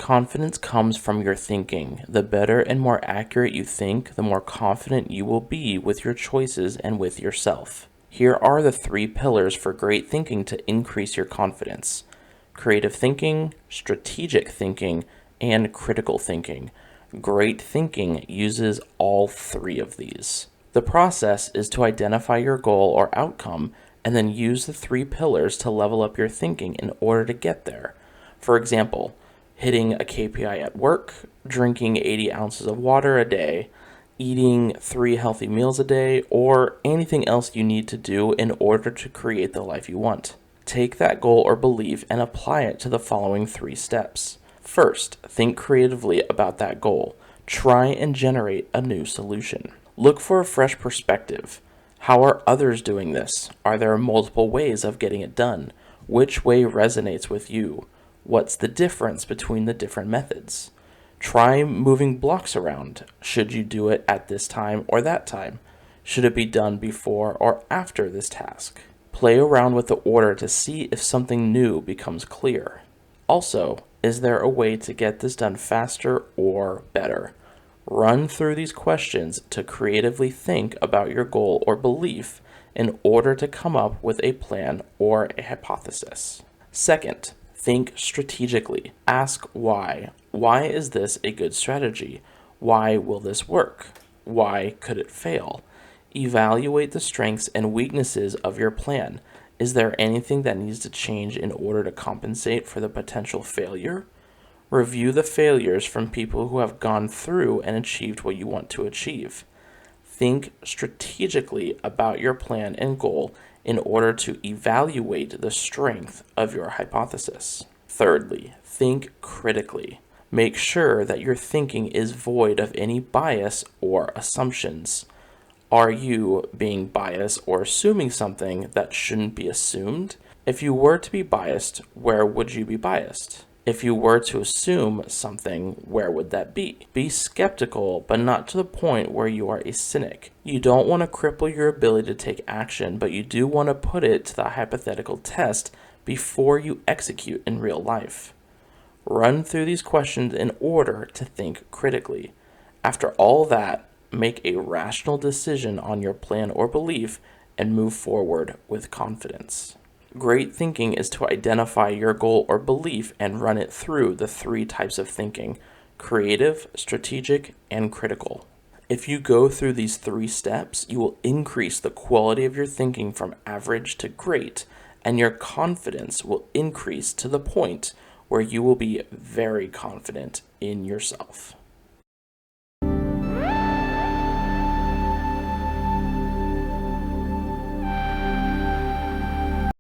Confidence comes from your thinking. The better and more accurate you think, the more confident you will be with your choices and with yourself. Here are the 3 pillars for great thinking to increase your confidence: creative thinking, strategic thinking, and critical thinking. Great thinking uses all 3 of these. The process is to identify your goal or outcome and then use the 3 pillars to level up your thinking in order to get there. For example, hitting a KPI at work, drinking 80 ounces of water a day, eating 3 healthy meals a day, or anything else you need to do in order to create the life you want. Take that goal or belief and apply it to the following 3 steps. First, think creatively about that goal. Try and generate a new solution. Look for a fresh perspective. How are others doing this? Are there multiple ways of getting it done? Which way resonates with you? What's the difference between the different methods? Try moving blocks around. Should you do it at this time or that time? Should it be done before or after this task? Play around with the order to see if something new becomes clear. Also, is there a way to get this done faster or better? Run through these questions to creatively think about your goal or belief in order to come up with a plan or a hypothesis. Second, think strategically. Ask why. Why is this a good strategy? Why will this work? Why could it fail? Evaluate the strengths and weaknesses of your plan. Is there anything that needs to change in order to compensate for the potential failure? Review the failures from people who have gone through and achieved what you want to achieve. Think strategically about your plan and goal in order to evaluate the strength of your hypothesis. Thirdly, think critically. Make sure that your thinking is void of any bias or assumptions. Are you being biased or assuming something that shouldn't be assumed? If you were to be biased, where would you be biased? If you were to assume something, where would that be? Be skeptical, but not to the point where you are a cynic. You don't want to cripple your ability to take action, but you do want to put it to the hypothetical test before you execute in real life. Run through these questions in order to think critically. After all that, make a rational decision on your plan or belief and move forward with confidence. Great thinking is to identify your goal or belief and run it through the 3 types of thinking: creative, strategic, and critical. If you go through these 3 steps, you will increase the quality of your thinking from average to great, and your confidence will increase to the point where you will be very confident in yourself.